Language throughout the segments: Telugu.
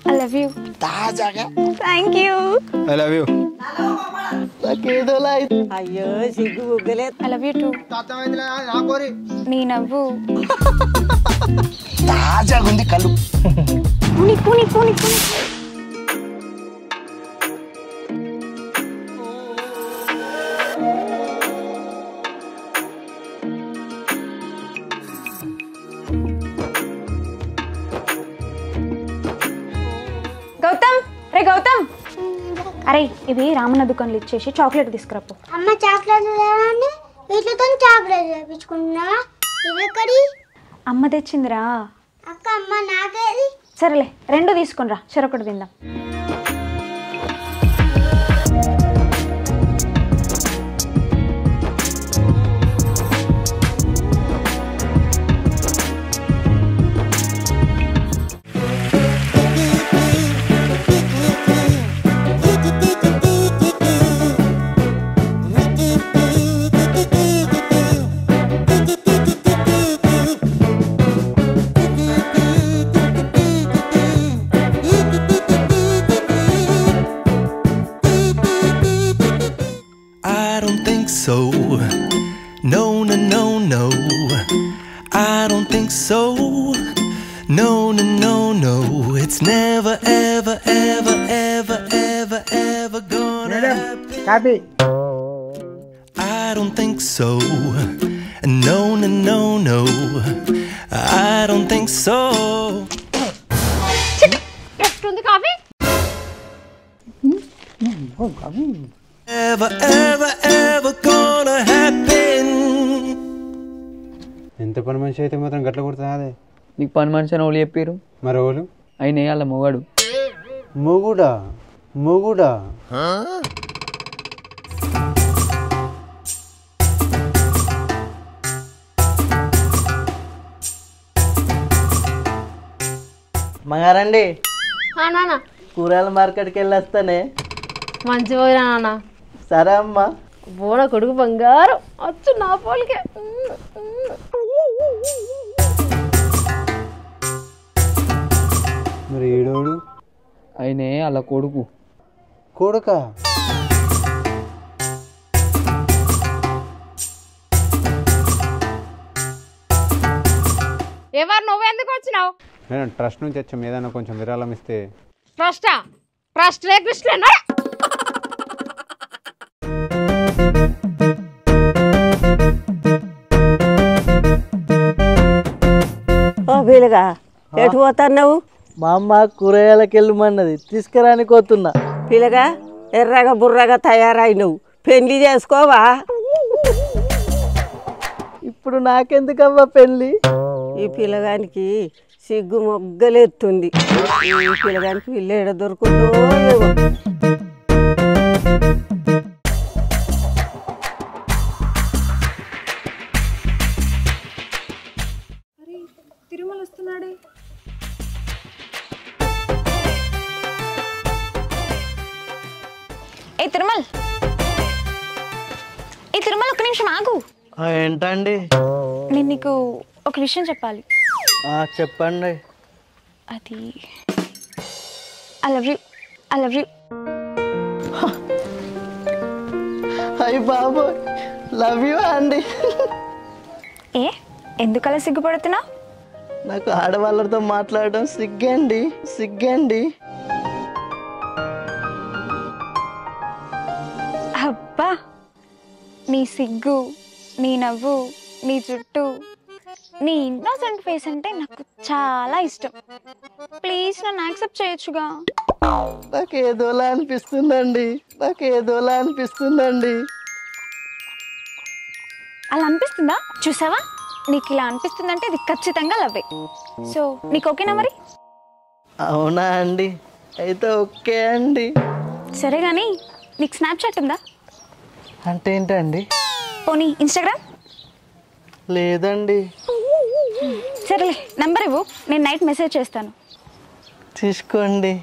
ఐ లవ్ యూ తాజాగా thank you I love you నాకేదోలా అయ్యో సిగ్గు బుగ్గలే ఐ లవ్ యూ టూ నీ నవ్వు తాజాగా ఉంది కళ్ళు పూని పూని పూని పూని గౌతమ్ రే గౌతమ్ అరే ఇవి రామన్న దుకాణంలో ఇచ్చేసి చాక్లెట్ తీసుకురాపు అమ్మ చాక్లెట్ లేదండి వీటితో చాక్లెట్ చేయించుకుంటున్నా ఇవి ఎక్కడి అమ్మ తెచ్చిందిరా అక్క అమ్మ నాకేది సరేలే రెండు తీసుకుని రా చెరొకటి తిందాం So no no no no I don't think so no no no no it's never ever ever ever ever ever gonna happen copy I don't think so no no no no I don't think so ఎట్లుంది coffee ever ever ever gonna happen ఎంత పని మనిషి అయితే మాత్రం గట్ల కొడుతుంది అదే నీకు పని మనిషి అని వాళ్ళు చెప్పారు మరి వాళ్ళు ఆయన వాళ్ళ మొగాడు మొగుడా మొగుడా మంగారండి నాన్న కూరగాయల మార్కెట్కి వెళ్ళొస్తానే మంచి పోయినా నాన్న సరే అమ్మా బోన కొడుకు బంగారం వచ్చు నా పోలికే మరి ఏడోడు ఆయనే వాళ్ళ కొడుకు కొడుక ఎవరు నువ్వెందుకు వచ్చినావు నేను ట్రస్ట్ నుంచి వచ్చాం ఏదైనా కొంచెం విరాళం ఇస్తే ట్రస్టా ట్రస్ట్ రే కృష్ణ ఓ వీలుగా ఎటు పోతున్నావు మా అమ్మ కూరగాయలకి వెళ్ళమన్నది తీసుకురానికి పోతున్నా పిల్లగా ఎర్రగా బుర్రగా తయారైనవు పెళ్లి చేసుకోవా ఇప్పుడు నాకెందుకవ్వా పెళ్ళి ఈ పిల్లగానికి సిగ్గు మొగ్గలెత్తుంది ఈ పిల్లగానికి వీళ్ళు ఎడ దొరుకుతుందో ఏమో తిరుమల వస్తున్నాడే ఏ తిరుమల్ ఒక నిమిషం ఆగు ఏంటండి నేను నీకు ఒక విషయం చెప్పాలి చెప్పండి అది ఐ లవ్ యూ అయ్యి బాబు లవ్ యూ అండి ఏ ఎందుకలా సిగ్గుపడుతున్నా నాకు ఆడవాళ్ళతో మాట్లాడడం సిగ్గండి అబ్బా నీ సిగ్గు నీ నవ్వు నీ జుట్టు నీ ఇన్నోసెంట్ ఫేస్ అంటే నాకు చాలా ఇష్టం ప్లీజ్ నన్ను యాక్సెప్ట్ చేయొచ్చుగా నాకు ఏదోలా అనిపిస్తుందండి అలా అనిపిస్తుందా చూసావా నీకు ఇలా అనిపిస్తుందంటే ఇది ఖచ్చితంగా లవ్వే సో నీకు ఓకేనా మరి అవునా అండి అయితే ఓకే అండి సరే కానీ నీకు స్నాప్చాట్ ఉందా అంటే ఏంటండి పోనీ ఇన్స్టాగ్రామ్ లేదండి సరేలే నంబర్ ఇవ్వు నేను నైట్ మెసేజ్ చేస్తాను తీసుకోండి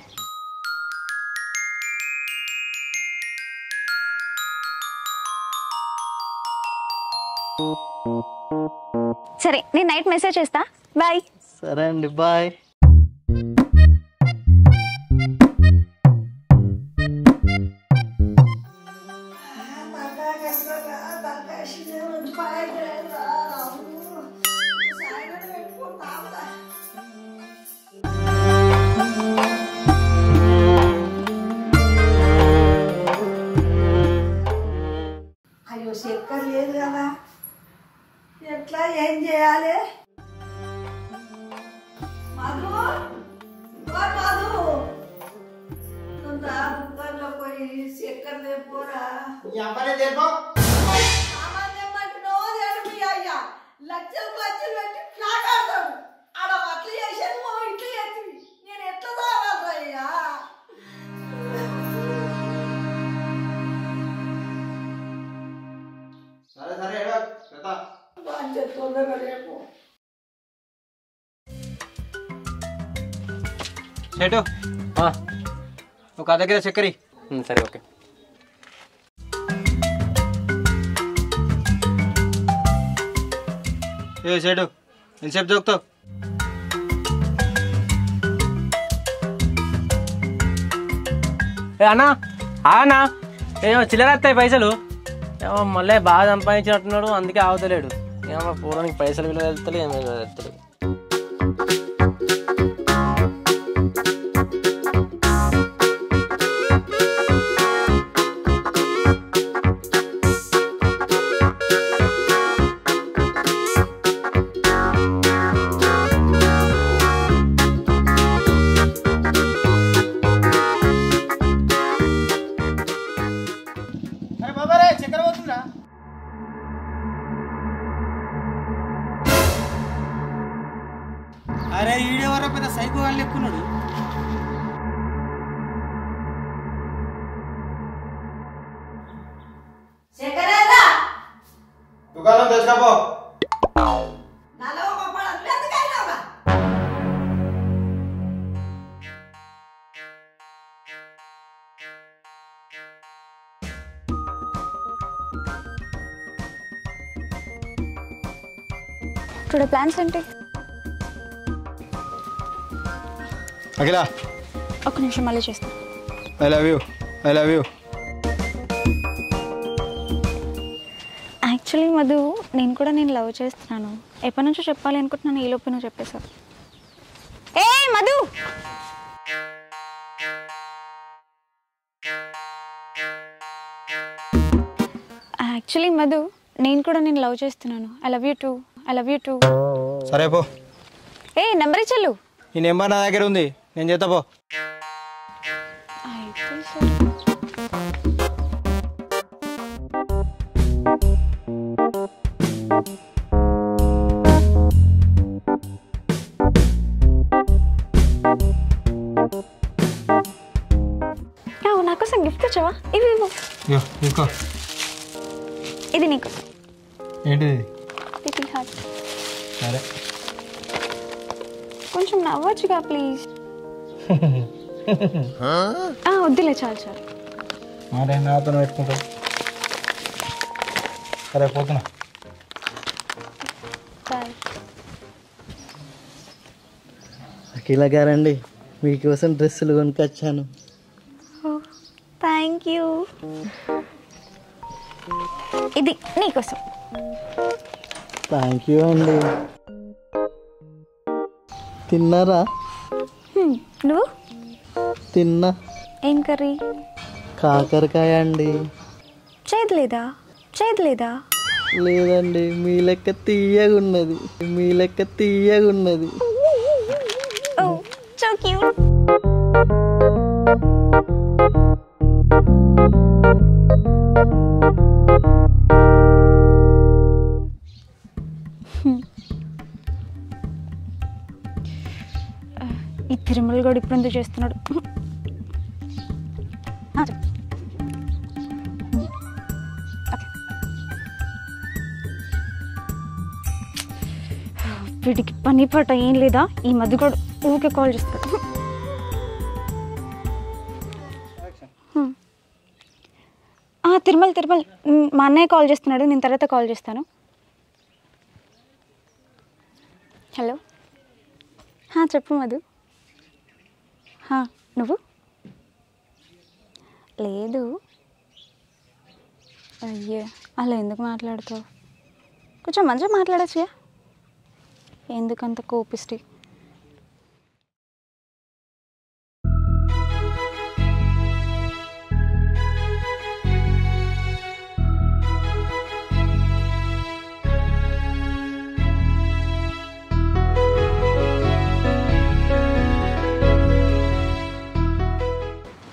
సరే నేను నైట్ మెసేజ్ చేస్తా బాయ్ సరే అండి బాయ్ ఈ అబ్బాయి తెలుపో సరే సరే సేటు ఒక అర్ధ కిలో చక్కెర సరే ఓకే. ఏ సేటు ఎంతసేపు దొరుకుతావు? అన్నా అన్నా ఏమో చిల్లర వస్తాయి పైసలు. ఏమో మళ్ళీ బాగా సంపాదించినట్టున్నాడు, అందుకే ఆగుతలేడు. ఏమో పూర్వానికి పైసలు విలువ వెళ్తలే, ఏమో వెళ్తలేదు. చక్కెర పోతుందా? అరే ఈడే వరకు పెద్ద సైకో వాళ్ళు ఎక్కున్నాడు. దుకాణం తెచ్చుకోపో. టుడే ప్లాన్స్ ఏంటి? అఖిల ఒక్క నిమిషం మళ్ళీ చేస్తా. I love you. Actually Madhu, నేను లవ్ చేస్తున్నాను. ఎప్పటి నుంచో చెప్పాలి అనుకుంటున్నాను, ఈ లోపు నువ్వు చెప్పేశావు. ఏ మధు, యాక్చువల్లీ మధు, నేను లవ్ చేస్తున్నాను. I love you two. సరే పో. ఏ నెంబర్ ఇచ్చాను. ఈ నెంబర్ నా దగ్గర ఉంది, నేను చేస్తా పో. నాకోసం గిఫ్ట్ వచ్చావా? ఇవి తీసుకో. ఇది నీకు. ఏంటిది? Little heart. సరే కొంచెం నవ్వచ్చుగా ప్లీజ్. వద్దులే, చాలు. మరి నాతో పెట్టుకుంటా. సరే పోతున్నా. అఖిల గారండి, మీకోసం డ్రెస్సులు కొనుకొచ్చాను. Thank you. ఇది నీకోసం. థ్యాంక్ యూ అండి. తిన్నారా? నువ్వు? తిన్నా. ఏం కర్రీ? కాకరకాయ అండి. చేదలేదా? లేదండి, మీ లెక్క తీయగున్నది. ఓ సో క్యూట్. ఈ తిరుమల గడు ఇప్పుడు ఎందుకు చేస్తున్నాడు? వీడికి పని పాట ఏం లేదా? ఈ మధ్య కూడా ఊకే కాల్ చేస్తాడు. తిరుమల మా అన్నయ్య కాల్ చేస్తున్నాడు, నేను తర్వాత కాల్ చేస్తాను. హలో, చెప్పు మధు. నువ్వు? లేదు. అయ్యే, అలా ఎందుకు మాట్లాడుతావు? కొంచెం మంచిగా మాట్లాడచ్చుగా, ఎందుకంత కోపిస్టి?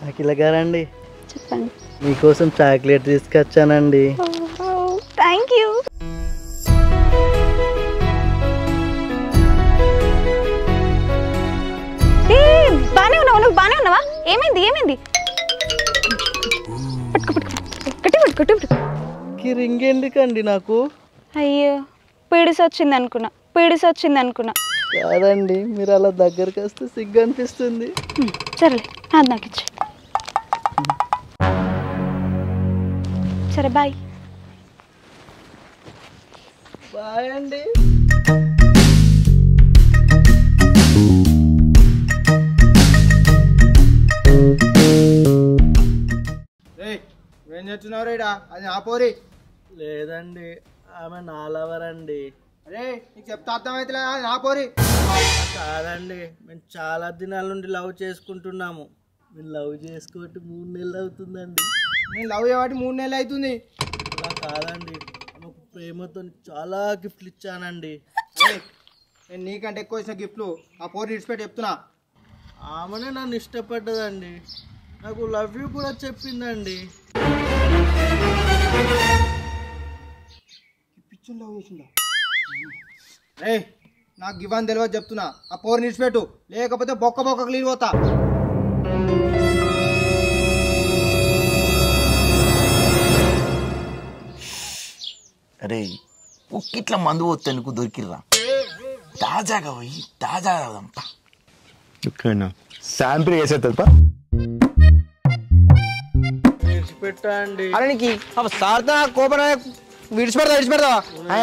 అఖిల గారండి, చెప్పండి. మీకోసం చాక్లెట్ తీసుకొచ్చానండి. Thank you. బానే ఉన్నావు, నువ్వు బానే ఉన్నావా? ఏమైంది ఏమైంది? రింగ్ ఎందుకండి నాకు? అయ్యో పీడిసి వచ్చింది అనుకున్నా. కాదండి, మీరు అలా దగ్గరికి వస్తే సిగ్గు అనిపిస్తుంది. సరేలే, అది నాకు ఇచ్చి. సరే బాయ్. బాయ్ అండి. ఏం చేస్తున్నావు రేడా? అది ఆ పోరి. లేదండి, ఆమె నా లవర్ అండి. అరే నీకు చెప్తా అర్థమైతే నా పోరి. కాదండి, మేము చాలా దినాల నుండి లవ్ చేసుకుంటున్నాము. మేము లవ్ చేసుకోబట్టి 3 నెలలు అవుతుందండి. నేను లవ్ చేయబట్టి 3 నెలలు అవుతుంది. అలా కాదండి, ఆమెకు ప్రేమతో చాలా గిఫ్ట్లు ఇచ్చానండి. నేను నీకంటే ఎక్కువ ఇచ్చిన గిఫ్ట్లు ఆ పోరి ఇడిచిపెట్టి చెప్తున్నా. ఆమెనే నన్ను ఇష్టపడ్డదండి, నాకు లవ్ యూ కూడా చెప్పిందండి. లవ్ చేసిందా? రే నాకు గివని తెలియదు చెప్తున్నా. ఆ పోరు నిడిచిపెట్టు, లేకపోతే బొక్క క్లీన్ పోతా. అరే ఒక్కిట్లా మందు పోతే నీకు దొరికిర్రా. తాజాగా పోయి తాజాగా శాంపిల్ వేసేస్తా. విడిచిపెట్టా అండి. అరే నీకు సార్తా కోపం విడిచిపెడతా.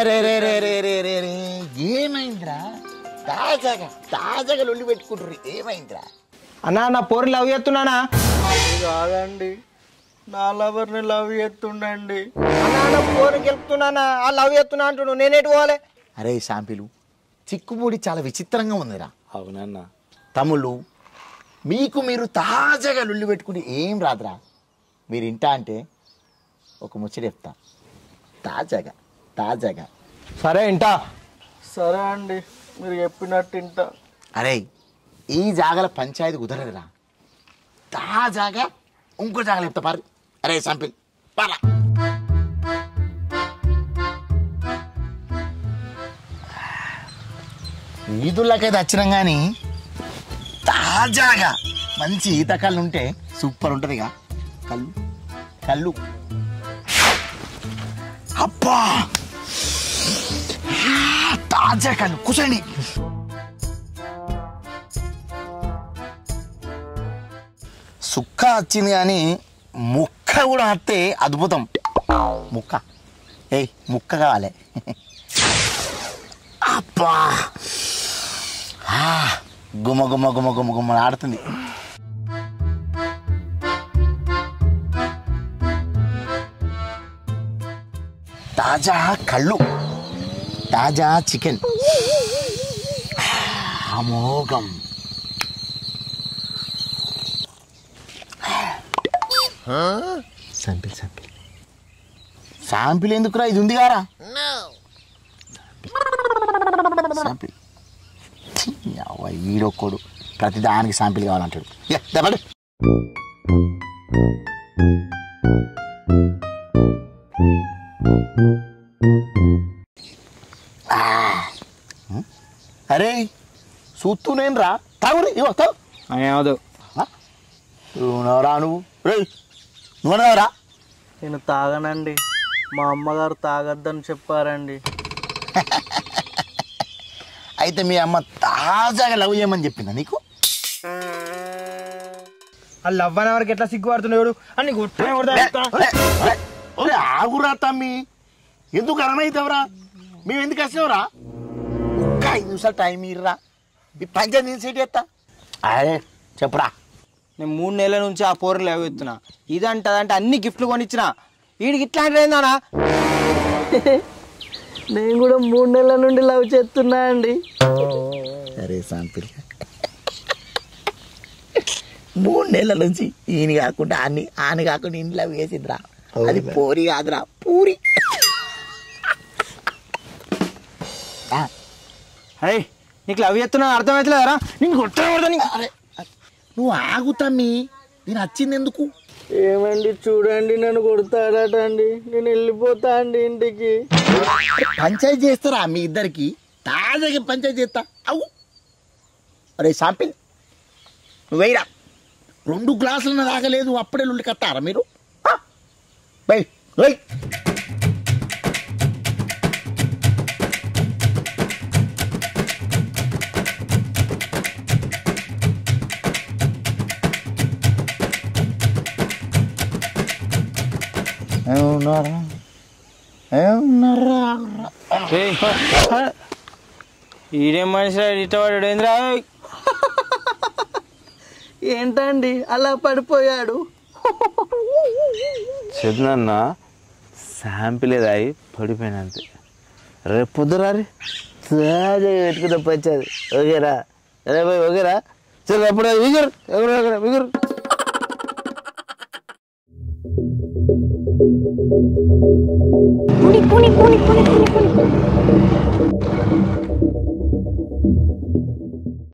రే రే రే రే రే రే రే ఏమైందిరా? తాజాగా లొల్లి పెట్టుకుంటారు. ఏమైందిరా? అన్నా నా పోరిని లవ్ చేస్తున్నానా? కాదండి, నా లవర్ని లవ్ చేస్తుండండి. అన్నా నా పోరిని గెలుపుతున్నానా? ఆ లవ్ చేస్తున్నా అంటున్నావు, నేనేటి పోవాలి? అరే శాంపిలు చిక్కుముడి చాలా విచిత్రంగా ఉందిరా. అవునన్నా. తమ్ముళ్ళు మీకు మీరు తాజాగా లొల్లి పెట్టుకుంటే ఏం రాదురా. మీరు ఇంటా అంటే ఒక ముచ్చట చెప్తా. తాజాగా సరే ఇంటా. సరే అండి, మీరు చెప్పినట్టు ఇంటా. అరే ఈ జాగల పంచాయతీ కుదరదురా. తాజాగా ఇంకో జాగలు చెప్తా పారు. అరే శాంపిల్ పారా. ఈదుళ్ళకైతే వచ్చినాం కానీ తాజాగా మంచి ఈత కళ్ళు ఉంటే సూపర్ ఉంటుందిగా. కళ్ళు అబ్బా తాజా కళ్ళు. కూర్చోండి. సుక్క వచ్చింది కానీ ముక్క కూడా వస్తే అద్భుతం. ముక్క కావాలి. అబ్బా గుమ్మ ఆడుతుంది. తాజా కళ్ళు, తాజా చికెన్, అమోఘం. శాంపిల్ ఎందుకురా? ఇది ఉంది కారా శాంపిల్. ఈడొక్కడు ప్రతి దానికి శాంపిల్ కావాలంటాడు. అరే చూస్తూ నేను రా. తాగురి తాగు. ఏమదు రా నువ్వు. నువ్వురా. నేను తాగనండి, మా అమ్మగారు తాగద్దని చెప్పారండి. అయితే మీ అమ్మ తాజాగా లవ్ చేయమని చెప్పిందా నీకు? ఆ లవ్ అనే వరకు ఎట్లా సిగ్గుపడుతున్నాడు అని ఆగురా తమ్మి, ఎందుకు అరణవుతావురా? మేము ఎందుకు వచ్చినావురా? ఒక్క 5 నిమిషాలు టైం ఇర్రా, ఈ పంచాయతీ నేను సెట్ చేస్తా. అదే చెప్పురా. నేను 3 నెలల నుంచి ఆ పోరుని లవ్ ఎత్తున్నా. ఇదంటే అన్ని గిఫ్ట్లు కొనిచ్చిన. వీడికి ఇట్లా అంటే ఏందన్నా? నేను కూడా 3 నెలల నుండి లవ్ చేస్తున్నా అండి. సరే శాంపిల్, 3 నెలల నుంచి ఈయన కాకుండా ఆని కాకుండా ఈయన లవ్ చేసిందిరా. అది పోరి కాదురా, పూరి. అరే నీకు లవ్ చేస్తున్నా అర్థమవుతలేదరా? నీకు కొట్టకూడదని. నువ్వు ఆగు తమ్మి, నేను వచ్చింది ఎందుకు? ఏమండి చూడండి నన్ను కొడతాడట అండి నేను వెళ్ళిపోతా అండి ఇంటికి. పంచాయతీ చేస్తారా మీ ఇద్దరికి? తాజాగా పంచాయతీ చేస్తా. అవు అరే సాంపిల్ నువ్వు వేయరా. 2 గ్లాసులను తాగలేదు అప్పుడే నుండి కట్టారా మీరు? By by. ఈడేం మనిషి ఇష్టపడ్డాడు ఏంద్రా? ఏంటండి అలా పడిపోయాడు? చదువునన్న శాంపిల్ ఏదాయి పడిపోయినా అంతే. రేపు పొద్దురారి తాజాగా పెట్టుకుంటే పంచేది. ఓకేరా? అరే బాయ్ ఓకేరా? సరే అప్పుడు విగురు విగురు. పుని పుని పుని పుని పుని పుని